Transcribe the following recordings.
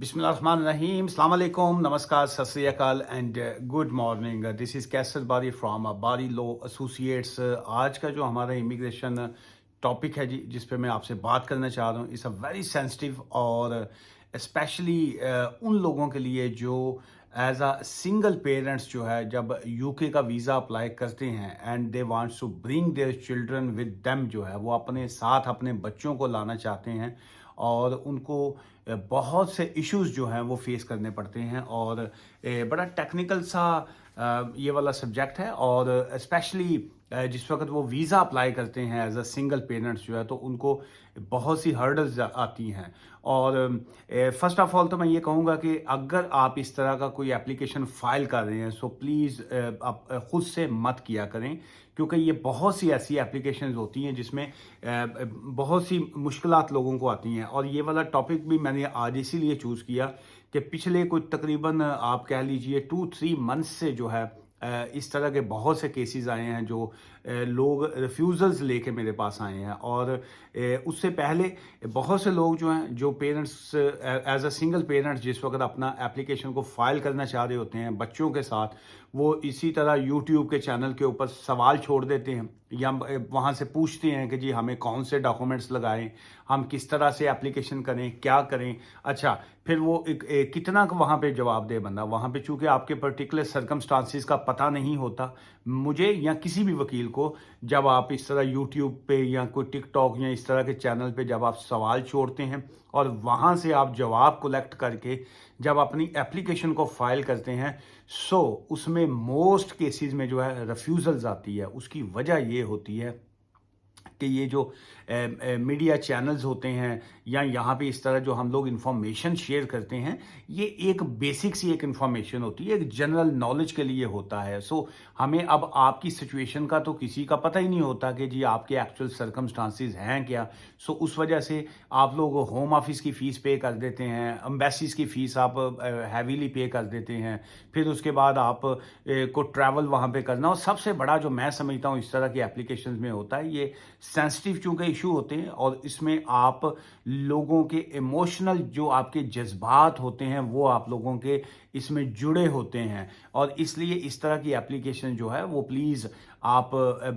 Bismillahirrahmanirrahim. Assalamu alaikum. Namaskar, Sat Sri Akal and good morning. This is Kaisar Bari from Bari Law Associates. आज का जो हमारा immigration topic है जी, जिस पे मैं आपसे बात करना चाह रहा हूँ, इट्स अ वेरी सेंसिटिव और स्पेशली उन लोगों के लिए जो एज अ सिंगल पेरेंट्स जो है जब यूके का वीज़ा अप्लाई करते हैं and they wants to bring their children with them, जो है वो अपने साथ अपने बच्चों को लाना चाहते हैं और उनको बहुत से इश्यूज जो हैं वो फेस करने पड़ते हैं और बड़ा टेक्निकल सा ये वाला सब्जेक्ट है और स्पेशली जिस वक्त वो वीज़ा अप्लाई करते हैं एज अ सिंगल पेरेंट्स जो है तो उनको बहुत सी हर्डल्स आती हैं। और फर्स्ट ऑफ ऑल तो मैं ये कहूँगा कि अगर आप इस तरह का कोई एप्लीकेशन फ़ाइल कर रहे हैं सो प्लीज़ आप ख़ुद से मत किया करें, क्योंकि ये बहुत सी ऐसी एप्लीकेशंस होती हैं जिसमें बहुत सी मुश्किलात लोगों को आती हैं। और ये वाला टॉपिक भी मैंने आज इसीलिए चूज़ किया कि पिछले कुछ तकरीबन आप कह लीजिए 2-3 मंथ्स से जो है इस तरह के बहुत से केसेस आए हैं जो लोग रिफ्यूज़ल्स लेके मेरे पास आए हैं। और उससे पहले बहुत से लोग जो हैं जो parents as a single parents जिस वक्त अपना एप्लीकेशन को फ़ाइल करना चाह रहे होते हैं बच्चों के साथ, वो इसी तरह यूट्यूब के चैनल के ऊपर सवाल छोड़ देते हैं या वहाँ से पूछते हैं कि जी हमें कौन से डॉक्यूमेंट्स लगाएं, हम किस तरह से एप्लीकेशन करें, क्या करें। अच्छा, फिर वो कितना वहाँ पे जवाब दे बंदा, वहाँ पे चूँकि आपके पर्टिकुलर सर्कमस्टांसिस का पता नहीं होता मुझे या किसी भी वकील को, जब आप इस तरह यूट्यूब पे या कोई टिकटॉक या इस तरह के चैनल पे जब आप सवाल छोड़ते हैं और वहाँ से आप जवाब कलेक्ट करके जब अपनी एप्लीकेशन को फाइल करते हैं सो उसमें मोस्ट केसेस में जो है रिफ्यूज़ल्स आती है। उसकी वजह ये होती है कि ये जो मीडिया चैनल्स होते हैं या यहाँ पे इस तरह जो हम लोग इंफॉर्मेशन शेयर करते हैं, ये एक बेसिक सी एक इंफॉर्मेशन होती है, एक जनरल नॉलेज के लिए होता है। सो हमें अब आपकी सिचुएशन का तो किसी का पता ही नहीं होता कि जी आपके एक्चुअल सर्कमस्टांसिस हैं क्या। सो उस वजह से आप लोग होम ऑफिस की फ़ीस पे कर देते हैं, एम्बेसीज की फ़ीस आप हैवीली पे कर देते हैं, फिर उसके बाद आप को ट्रैवल वहाँ पे करना। और सबसे बड़ा जो मैं समझता हूँ इस तरह की एप्लीकेशन में होता है, ये सेंसिटिव चूँकि इशू होते हैं और इसमें आप लोगों के इमोशनल जो आपके जज्बात होते हैं वो आप लोगों के इसमें जुड़े होते हैं। और इसलिए इस तरह की एप्लीकेशन जो है वो प्लीज़ आप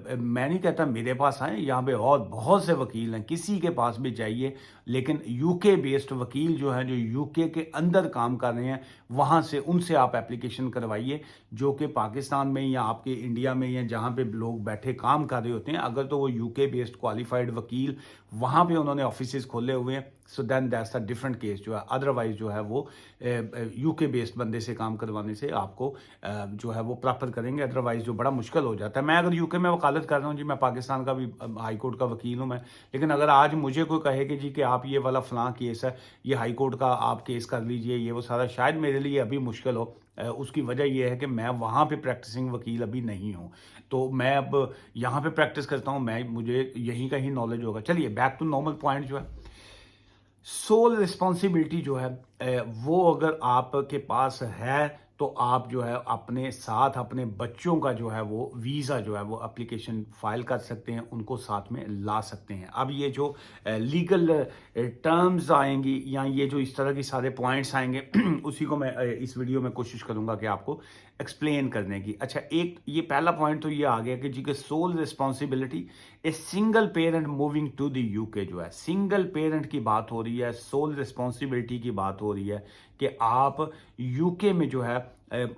मैं नहीं कहता मेरे पास आएँ, यहाँ पे और बहुत से वकील हैं, किसी के पास भी जाइए, लेकिन यूके बेस्ड वकील जो हैं जो यूके के अंदर काम कर रहे हैं वहाँ से उनसे आप एप्लीकेशन करवाइए, जो कि पाकिस्तान में या आपके इंडिया में या जहाँ पे लोग बैठे काम कर रहे होते हैं, अगर तो वो यूके बेस्ड क्वालिफाइड वकील वहाँ पे उन्होंने ऑफिसेज खोले हुए हैं so then that's a different case जो है। अदरवाइज जो है वो यूके बेस्ड बंदे से काम करवाने से आपको जो है वो प्राप्त करेंगे, अदरवाइज जो बड़ा मुश्किल हो जाता है। मैं अगर यूके में वकालत कर रहा हूँ जी, मैं पाकिस्तान का भी हाई कोर्ट का वकील हूँ मैं, लेकिन अगर आज मुझे कोई कहे कि जी कि आप ये वाला फलां केस है, ये हाई कोर्ट का आप केस कर लीजिए, ये वो सारा, शायद मेरे लिए अभी मुश्किल हो। उसकी वजह यह है कि मैं वहाँ पे प्रैक्टिसिंग वकील अभी नहीं हूँ, तो मैं अब यहाँ पे प्रैक्टिस करता हूँ, मैं मुझे यहीं का ही नॉलेज होगा। चलिए बैक टू नॉर्मल पॉइंट जो है, सोल रिस्पॉन्सिबिलिटी जो है वो अगर आपके पास है तो आप जो है अपने साथ अपने बच्चों का जो है वो वीज़ा जो है वो एप्लीकेशन फाइल कर सकते हैं, उनको साथ में ला सकते हैं। अब ये जो लीगल टर्म्स आएंगी या ये जो इस तरह की सारे पॉइंट्स आएंगे उसी को मैं इस वीडियो में कोशिश करूंगा कि आपको एक्सप्लेन करने की। अच्छा, एक ये पहला पॉइंट तो ये आ गया कि जी के sole responsibility a single parent moving to the UK, जो है सिंगल पेरेंट की बात हो रही है, सोल रिस्पॉन्सिबिलिटी की बात हो रही है कि आप यूके में जो है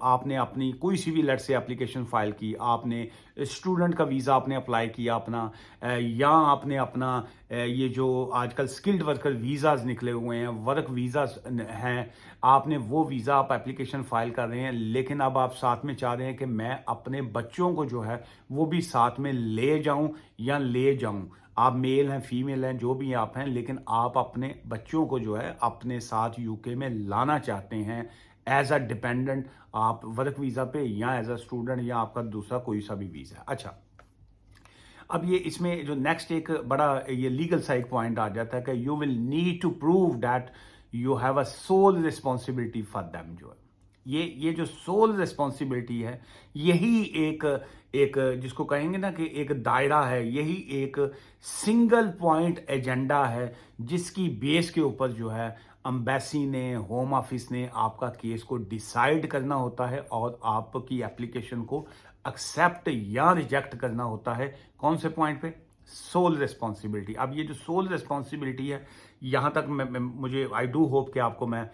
आपने अपनी कोई सी भी लेट से एप्लीकेशन फाइल की, आपने स्टूडेंट का वीज़ा आपने अप्लाई किया अपना, या आपने अपना ये जो आजकल स्किल्ड वर्कर वीज़ाज निकले हुए हैं, वर्क वीज़ाज हैं, आपने वो वीज़ा आप एप्लीकेशन फाइल कर रहे हैं, लेकिन अब आप साथ में चाह रहे हैं कि मैं अपने बच्चों को जो है वो भी साथ में ले जाऊं या ले जाऊं। आप मेल हैं, फीमेल हैं, जो भी आप हैं, लेकिन आप अपने बच्चों को जो है अपने साथ यूके में लाना चाहते हैं एज अ डिपेंडेंट, आप वर्क वीज़ा पे या एज अ स्टूडेंट या आपका दूसरा कोई सा भी वीज़ा। अच्छा, अब ये इसमें जो नेक्स्ट एक बड़ा ये लीगल साइड पॉइंट आ जाता है कि you will need to prove that you have a sole responsibility for them, जो है ये जो सोल रिस्पॉन्सिबिलिटी है, यही एक एक जिसको कहेंगे ना कि एक दायरा है, यही एक सिंगल पॉइंट एजेंडा है जिसकी बेस के ऊपर जो है एम्बेसी ने, होम ऑफिस ने आपका केस को डिसाइड करना होता है और आपकी एप्लीकेशन को एक्सेप्ट या रिजेक्ट करना होता है। कौन से पॉइंट पे? Sole responsibility. अब ये जो सोल रिस्पॉन्सिबिलिटी है, यहाँ तक मुझे आई डू होप कि आपको मैं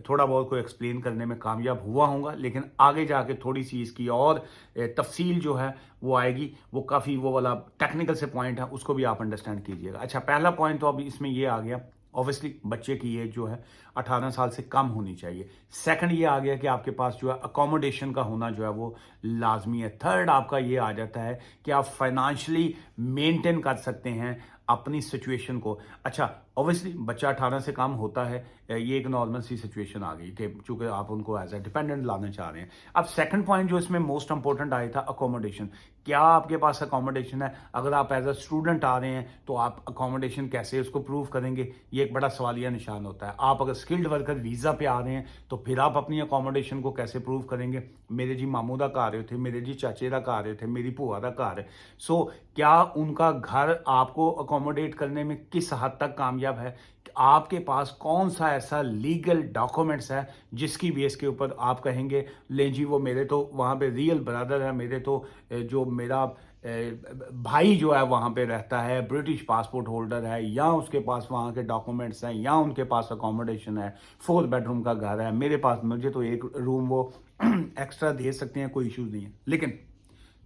थोड़ा बहुत को एक्सप्लेन करने में कामयाब हुआ हूँगा, लेकिन आगे जाके थोड़ी सी इसकी और तफसील जो है वो आएगी। वो काफ़ी वो वाला टेक्निकल से पॉइंट है, उसको भी आप अंडरस्टैंड कीजिएगा। अच्छा, पहला पॉइंट तो अब इसमें ये आ गया, ऑब्वियसली बच्चे की एज जो है 18 साल से कम होनी चाहिए। सेकंड ये आ गया कि आपके पास जो है अकोमोडेशन का होना जो है वो लाजमी है। थर्ड आपका ये आ जाता है कि आप फाइनेंशियली मेंटेन कर सकते हैं अपनी सिचुएशन को। अच्छा, ऑब्वियसली बच्चा 18 से कम होता है, ये एक नॉर्मल सी सिचुएशन आ गई कि चूंकि आप उनको एज ए डिपेंडेंट लाना चाह रहे हैं। अब सेकंड पॉइंट जो इसमें मोस्ट इंपॉर्टेंट आया था, अकोमोडेशन। क्या आपके पास अकोमोडेशन है? अगर आप एज अ स्टूडेंट आ रहे हैं तो आप अकोमोडेशन कैसे उसको प्रूव करेंगे? ये एक बड़ा सवालिया निशान होता है। आप अगर स्किल्ड वर्कर वीज़ा पे आ रहे हैं तो फिर आप अपनी अकोमोडेशन को कैसे प्रूव करेंगे? मेरे जी मामू का घर थे, मेरे जी चाचे का घर थे, मेरी भूआ का घर है। सो क्या उनका घर आपको अकोमोडेट करने में किस हद तक कामयाब है? आपके पास कौन सा ऐसा लीगल डॉक्यूमेंट्स है जिसकी बेस के ऊपर आप कहेंगे ले जी वो मेरे तो वहाँ पे रियल ब्रदर है, मेरे तो जो मेरा भाई जो है वहाँ पे रहता है, ब्रिटिश पासपोर्ट होल्डर है, या उसके पास वहाँ के डॉक्यूमेंट्स हैं, या उनके पास अकोमोडेशन है, 4 बेडरूम का घर है, मेरे पास मुझे तो एक रूम वो एक्स्ट्रा दे सकते हैं, कोई इश्यूज नहीं है। लेकिन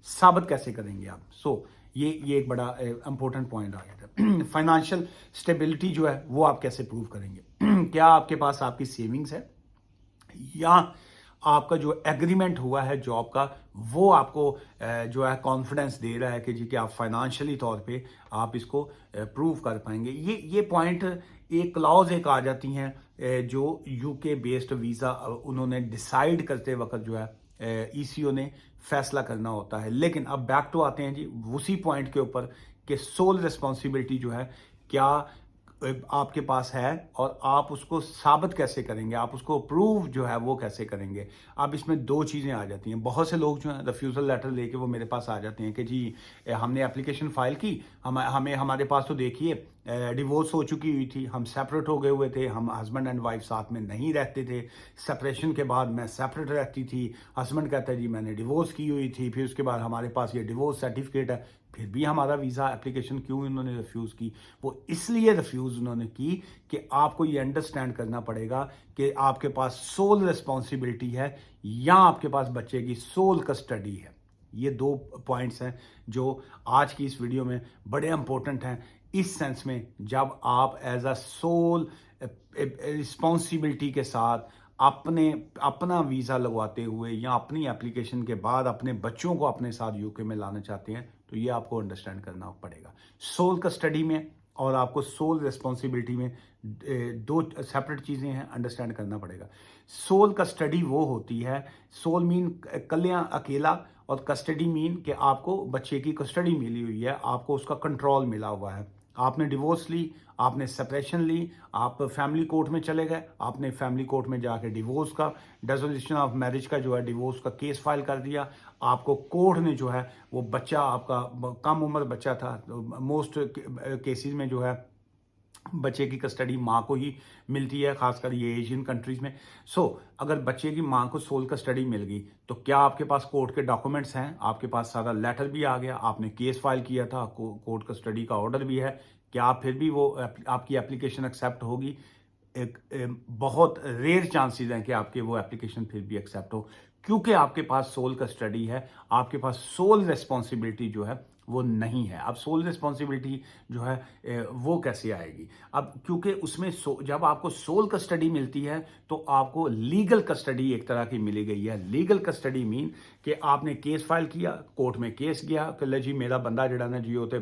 साबित कैसे करेंगे आप? ये एक बड़ा इंपॉर्टेंट पॉइंट आ गया था। फाइनेंशियल स्टेबिलिटी जो है वो आप कैसे प्रूव करेंगे? क्या आपके पास आपकी सेविंग्स है, या आपका जो एग्रीमेंट हुआ है जॉब का वो आपको जो है कॉन्फिडेंस दे रहा है कि जी कि आप फाइनेंशियली तौर पे आप इसको प्रूव कर पाएंगे? ये पॉइंट एक क्लॉज एक आ जाती हैं जो यूके बेस्ड वीज़ा उन्होंने डिसाइड करते वक्त जो है ईसीओ ने फैसला करना होता है। लेकिन अब बैक टू आते हैं जी उसी पॉइंट के ऊपर कि सोल रिस्पॉन्सिबिलिटी जो है क्या आपके पास है और आप उसको साबित कैसे करेंगे, आप उसको प्रूव जो है वो कैसे करेंगे? अब इसमें दो चीज़ें आ जाती हैं। बहुत से लोग जो हैं रिफ्यूज़ल लेटर लेके वो मेरे पास आ जाते हैं कि जी हमने एप्लीकेशन फाइल की, हमें हमारे पास तो देखिए डिवोर्स हो चुकी हुई थी, हम सेपरेट हो गए हुए थे, हम हस्बैंड एंड वाइफ साथ में नहीं रहते थे, सेपरेशन के बाद मैं सेपरेट रहती थी, हस्बैंड कहता है जी मैंने डिवोर्स की हुई थी, फिर उसके बाद हमारे पास ये डिवोर्स सर्टिफिकेट है, फिर भी हमारा वीज़ा एप्लीकेशन क्यों उन्होंने रिफ्यूज़ की? वो इसलिए रिफ्यूज़ उन्होंने की कि आपको ये अंडरस्टैंड करना पड़ेगा कि आपके पास सोल रिस्पॉन्सिबिलिटी है या आपके पास बच्चे की सोल कस्टडी है। ये दो पॉइंट्स हैं जो आज की इस वीडियो में बड़े इंपॉर्टेंट हैं, इस सेंस में जब आप एज अ सोल रिस्पॉन्सिबिलिटी के साथ अपना वीज़ा लगवाते हुए या अपनी एप्लीकेशन के बाद अपने बच्चों को अपने साथ यूके में लाना चाहते हैं, तो ये आपको अंडरस्टैंड करना पड़ेगा। सोल कस्टडी में और आपको सोल रिस्पॉन्सिबिलिटी में दो सेपरेट चीज़ें हैं, अंडरस्टैंड करना पड़ेगा। सोल कस्टडी वो होती है, सोल मीन कल्याण अकेला, और कस्टडी मीन कि आपको बच्चे की कस्टडी मिली हुई है, आपको उसका कंट्रोल मिला हुआ है। आपने डिवोर्स ली, आपने सेपरेशन ली, आप फैमिली कोर्ट में चले गए, आपने फैमिली कोर्ट में जाके डिवोर्स का डिसोल्यूशन ऑफ मैरिज का जो है डिवोर्स का केस फाइल कर दिया। आपको कोर्ट ने जो है वो बच्चा आपका कम उम्र बच्चा था, मोस्ट केसेस में जो है बच्चे की कस्टडी माँ को ही मिलती है, खासकर ये एशियन कंट्रीज में। अगर बच्चे की माँ को सोल कस्टडी मिल गई तो क्या आपके पास कोर्ट के डॉक्यूमेंट्स हैं? आपके पास सारा लेटर भी आ गया, आपने केस फाइल किया था, कोर्ट कस्टडी का ऑर्डर भी है, क्या फिर भी वो आपकी एप्लीकेशन एक्सेप्ट होगी? एक बहुत रेयर चांसेस हैं कि आपके वो एप्लीकेशन फिर भी एक्सेप्ट हो, क्योंकि आपके पास सोल कस्टडी है, आपके पास सोल रिस्पॉन्सिबिलिटी जो है वो नहीं है। अब सोल रिस्पॉन्सिबिलिटी जो है वो कैसे आएगी? अब क्योंकि उसमें जब आपको सोल कस्टडी मिलती है तो आपको लीगल कस्टडी एक तरह की मिली गई है। लीगल कस्टडी मीन कि आपने केस फाइल किया, कोर्ट में केस गया कि ले जी मेरा बंदा जड़ा ना जी होते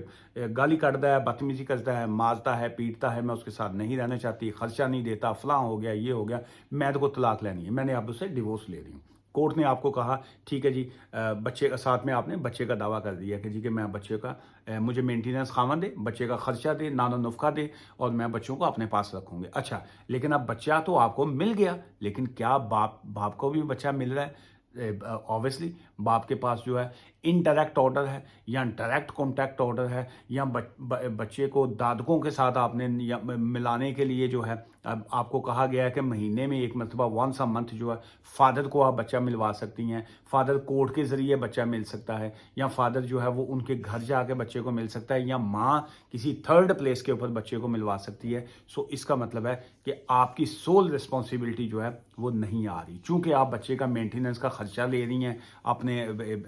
गाली कटता है, बदतमीजी करता है, मारता है, पीटता है, मैं उसके साथ नहीं रहना चाहती, खर्चा नहीं देता, फलां हो गया, ये हो गया, मैं तो को तलाक लेनी है, मैंने अब उससे डिवोर्स ले रही हूँ। कोर्ट ने आपको कहा ठीक है जी, बच्चे का साथ में आपने बच्चे का दावा कर दिया कि जी कि मैं बच्चे का मुझे मेंटेनेंस खावा दे, बच्चे का खर्चा दे, नानो नुफ़का दे, और मैं बच्चों को अपने पास रखूंगे। अच्छा, लेकिन अब बच्चा तो आपको मिल गया, लेकिन क्या बाप को भी बच्चा मिल रहा है? ऑब्वियसली बाप के पास जो है इनडायरेक्ट ऑर्डर है या डायरेक्ट कॉन्टैक्ट ऑर्डर है या बच्चे को दादकों के साथ आपने मिलाने के लिए जो है अब आपको कहा गया है कि महीने में एक मरतबा वंस अ मंथ जो है फादर को आप बच्चा मिलवा सकती हैं, फादर कोर्ट के ज़रिए बच्चा मिल सकता है या फादर जो है वो उनके घर जाके बच्चे को मिल सकता है या माँ किसी थर्ड प्लेस के ऊपर बच्चे को मिलवा सकती है। सो इसका मतलब है कि आपकी सोल रिस्पॉन्सिबिलिटी जो है वो नहीं आ रही, चूंकि आप बच्चे का मेंटेनेंस का खर्चा ले रही हैं, अपने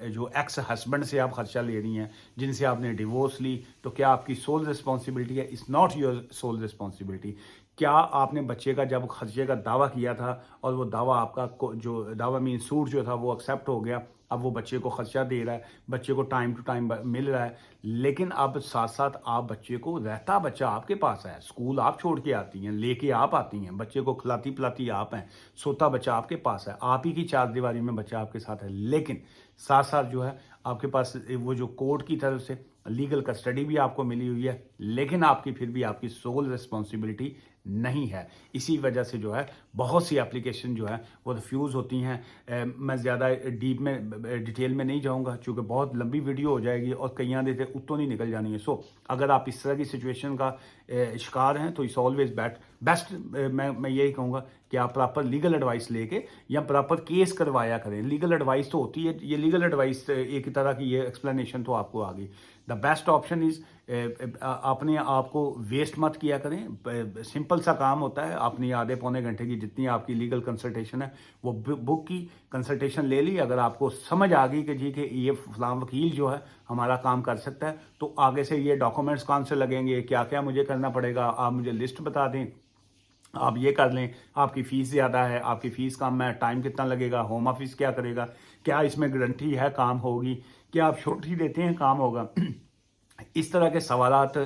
जो एक्स हस्बैंड से आप खर्चा ले रही हैं, जिनसे आपने डिवोर्स ली, तो क्या आपकी सोल रिस्पॉन्सिबिलिटी है? It's not your sole responsibility. क्या आपने बच्चे का जब खर्चे का दावा किया था और वो दावा आपका जो दावा मीन सूट जो था वो एक्सेप्ट हो गया, अब वो बच्चे को खर्चा दे रहा है, बच्चे को टाइम टू टाइम मिल रहा है, लेकिन अब साथ साथ आप बच्चे को, रहता बच्चा आपके पास है, स्कूल आप छोड़ के आती हैं, लेके आप आती हैं, बच्चे को खिलाती पिलाती आप हैं, सोता बच्चा आपके पास है, आप ही की चार दीवारी में बच्चा आपके साथ है, लेकिन साथ साथ जो है आपके पास वो जो कोर्ट की तरफ से लीगल कस्टडी भी आपको मिली हुई है, लेकिन आपकी फिर भी आपकी सोल रिस्पॉन्सिबिलिटी नहीं है। इसी वजह से जो है बहुत सी एप्लीकेशन जो है वो रिफ्यूज़ होती हैं। मैं ज़्यादा डीप में डिटेल में नहीं जाऊंगा क्योंकि बहुत लंबी वीडियो हो जाएगी और कईयाँ देते उत्तों नहीं निकल जानी है। सो अगर आप इस तरह की सिचुएशन का शिकार हैं तो इट्स ऑलवेज बेस्ट मैं यही कहूँगा कि आप प्रॉपर लीगल एडवाइस लेके या प्रॉपर केस करवाया करें। लीगल एडवाइस तो होती है, ये लीगल एडवाइस एक तरह की ये एक्सप्लेनेशन तो आपको आ गई। द बेस्ट ऑप्शन इज़ अपने आप को वेस्ट मत किया करें। सिंपल सा काम होता है, अपनी आधे पौने घंटे की जितनी आपकी लीगल कंसल्टेशन है वो बुक की कंसल्टेशन ले ली। अगर आपको समझ आ गई कि जी कि ये फलां वकील जो है हमारा काम कर सकता है, तो आगे से ये डॉक्यूमेंट्स कौन से लगेंगे, क्या क्या मुझे करना पड़ेगा, आप मुझे लिस्ट बता दें, आप ये कर लें। आपकी फ़ीस ज़्यादा है, आपकी फ़ीस कम है, टाइम कितना लगेगा, होम ऑफिस क्या करेगा, क्या इसमें गारंटी है काम होगी, क्या आप छुट्टी देते हैं काम होगा। इस तरह के सवालात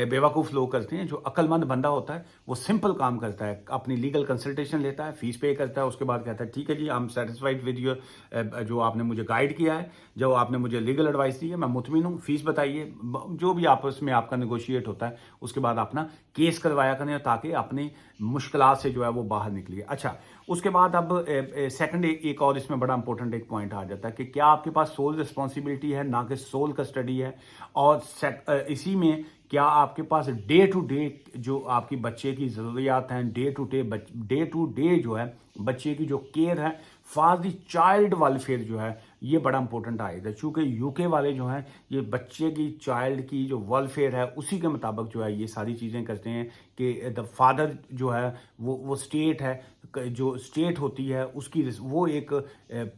बेवकूफ़ लोग करते हैं। जो अक्लमंद बंदा होता है वो सिंपल काम करता है, अपनी लीगल कंसल्टेशन लेता है, फीस पे करता है, उसके बाद कहता है ठीक है जी I am satisfied with your, जो आपने मुझे गाइड किया है, जो आपने मुझे लीगल एडवाइस दी है, मैं मुतमिन हूँ, फीस बताइए, जो भी आपस में आपका नेगोशिएट होता है उसके बाद अपना केस करवाया करें ताकि अपनी मुश्किलात से जो है वो बाहर निकलिए। अच्छा, उसके बाद अब सेकंड एक और इसमें बड़ा इंपॉर्टेंट एक पॉइंट आ जाता है कि क्या आपके पास सोल रिस्पॉन्सिबिलिटी है ना कि सोल कस्टडी है, और इसी में क्या आपके पास डे टू डे जो आपकी बच्चे की ज़रूरियात हैं, डे टू डे जो है बच्चे की जो केयर है फॉर द चाइल्ड वेलफेयर जो है ये बड़ा इंपॉर्टेंट आएगा। चूँकि यूके वाले जो हैं ये बच्चे की चाइल्ड की जो वेलफेयर है उसी के मुताबिक जो है ये सारी चीज़ें करते हैं कि द फादर जो है वो स्टेट है, जो स्टेट होती है उसकी वो एक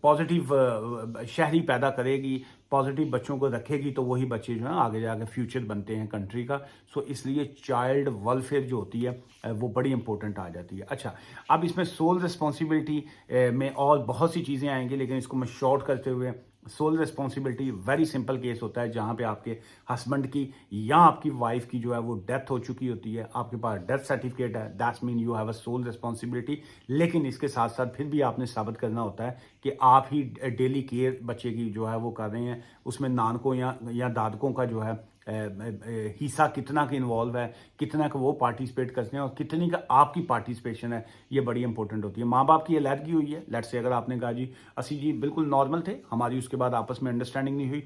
पॉजिटिव शहरी पैदा करेगी, पॉजिटिव बच्चों को रखेगी, तो वही बच्चे जो हैं आगे जाके फ्यूचर बनते हैं कंट्री का। सो इसलिए चाइल्ड वेलफेयर जो होती है वो बड़ी इंपॉर्टेंट आ जाती है। अच्छा, अब इसमें सोल रिस्पॉन्सिबिलिटी में और बहुत सी चीज़ें आएंगी, लेकिन इसको मैं शॉर्ट करते हुए, sole responsibility very simple case होता है जहाँ पे आपके हस्बैंड की या आपकी वाइफ की जो है वो डेथ हो चुकी होती है, आपके पास डेथ सर्टिफिकेट है, that's mean you have a sole responsibility. लेकिन इसके साथ साथ फिर भी आपने साबित करना होता है कि आप ही डेली केयर बच्चे की जो है वो कर रहे हैं, उसमें नानकों या दादकों का जो है हिस्सा कितना का इन्वॉल्व है, कितना का वो पार्टिसिपेट करते हैं और कितनी का आपकी पार्टिसिपेशन है, ये बड़ी इंपॉर्टेंट होती है। माँ बाप की अलहदगी हुई है, लेट्स से अगर आपने कहा जी असी जी बिल्कुल नॉर्मल थे, हमारी उसके बाद आपस में अंडरस्टैंडिंग नहीं हुई,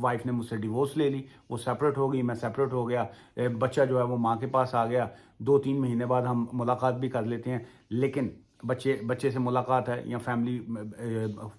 वाइफ ने मुझसे डिवोर्स ले ली, वो सेपरेट हो गई, मैं सेपरेट हो गया, बच्चा जो है वो माँ के पास आ गया, 2-3 महीने बाद हम मुलाकात भी कर लेते हैं, लेकिन बच्चे से मुलाकात है या फैमिली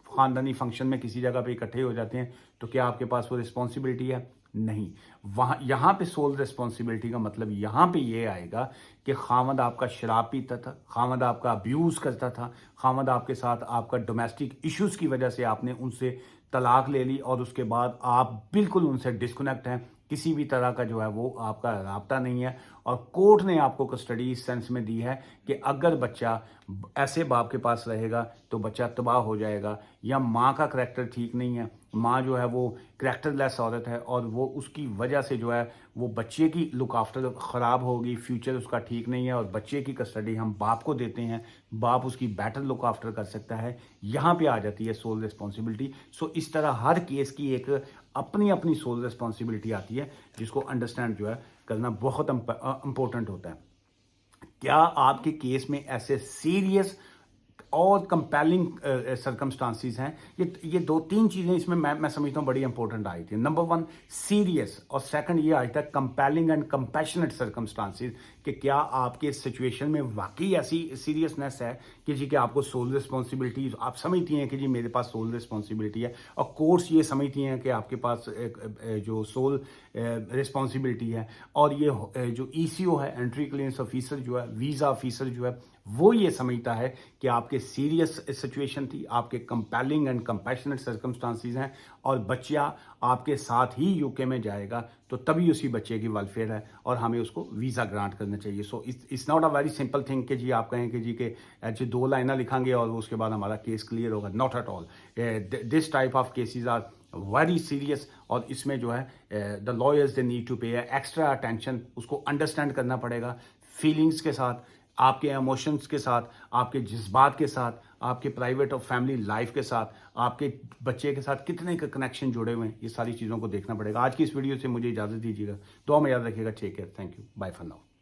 ख़ानदानी फंक्शन में किसी जगह पे इकट्ठे हो जाते हैं, तो क्या आपके पास वो रिस्पॉन्सिबिलिटी है? नहीं। वहाँ यहाँ पे सोल रिस्पॉन्सिबिलिटी का मतलब यहाँ पे ये आएगा कि खामद आपका शराब पीता था, खामद आपका अब्यूज़ करता था, खामद आपके साथ आपका डोमेस्टिक इश्यूज़ की वजह से आपने उनसे तलाक ले ली और उसके बाद आप बिल्कुल उनसे डिस्कनेक्ट हैं, किसी भी तरह का जो है वो आपका राब्ता नहीं है, और कोर्ट ने आपको कस्टडी इस सेंस में दी है कि अगर बच्चा ऐसे बाप के पास रहेगा तो बच्चा तबाह हो जाएगा, या माँ का करैक्टर ठीक नहीं है, माँ जो है वो करैक्टरलेस औरत है और वो उसकी वजह से जो है वो बच्चे की लुक आफ्टर ख़राब होगी, फ्यूचर उसका ठीक नहीं है, और बच्चे की कस्टडी हम बाप को देते हैं, बाप उसकी बेटर लुक आफ्टर कर सकता है। यहाँ पे आ जाती है सोल रिस्पॉन्सिबिलिटी। सो इस तरह हर केस की एक अपनी अपनी सोल रिस्पॉन्सिबिलिटी आती है जिसको अंडरस्टैंड जो है करना बहुत इंपॉर्टेंट होता है। क्या आपके केस में ऐसे सीरियस और कंपेलिंग सर्कमस्टांसिस हैं। ये दो तीन चीज़ें इसमें मैं समझता हूँ बड़ी इंपॉर्टेंट आई थी। नंबर वन सीरियस, और सेकंड ये आई था कंपेलिंग एंड कंपैशनेट सर्कमस्टांसिस, कि क्या आपके सिचुएशन में वाकई ऐसी सीरियसनेस है कि जी कि आपको सोल रिस्पॉन्सिबिलिटी, आप समझती हैं कि जी मेरे पास सोल रिस्पॉन्सिबिलिटी है, और कोर्स ये समझती हैं कि आपके पास जो सोल रिस्पॉन्सिबिलिटी है, और ये जो ईसीओ है, एंट्री क्लियरेंस ऑफिसर जो है, वीज़ा ऑफिसर जो है, वो ये समझता है कि आपके सीरियस सिचुएशन थी, आपके कंपेलिंग एंड कंपैशनेट सर्कमस्टांसिस हैं, और बच्चा आपके साथ ही यूके में जाएगा तो तभी उसी बच्चे की वेलफेयर है और हमें उसको वीज़ा ग्रांट करना चाहिए। So it's not a very simple thing कि जी आप कहें कि जी के अच्छे 2 लाइना लिखांगे और उसके बाद हमारा केस क्लियर होगा। Not at all. This type of cases are very serious, और इसमें जो है the lawyers they need to pay extra attention, उसको अंडरस्टैंड करना पड़ेगा फीलिंग्स के साथ, आपके इमोशंस के साथ, आपके जज्बात के साथ, आपके प्राइवेट और फैमिली लाइफ के साथ, आपके बच्चे के साथ कितने का कनेक्शन जुड़े हुए हैं, ये सारी चीज़ों को देखना पड़ेगा। आज की इस वीडियो से मुझे इजाज़त दीजिएगा। दुआ में याद रखिएगा। Take care, thank you, bye for now.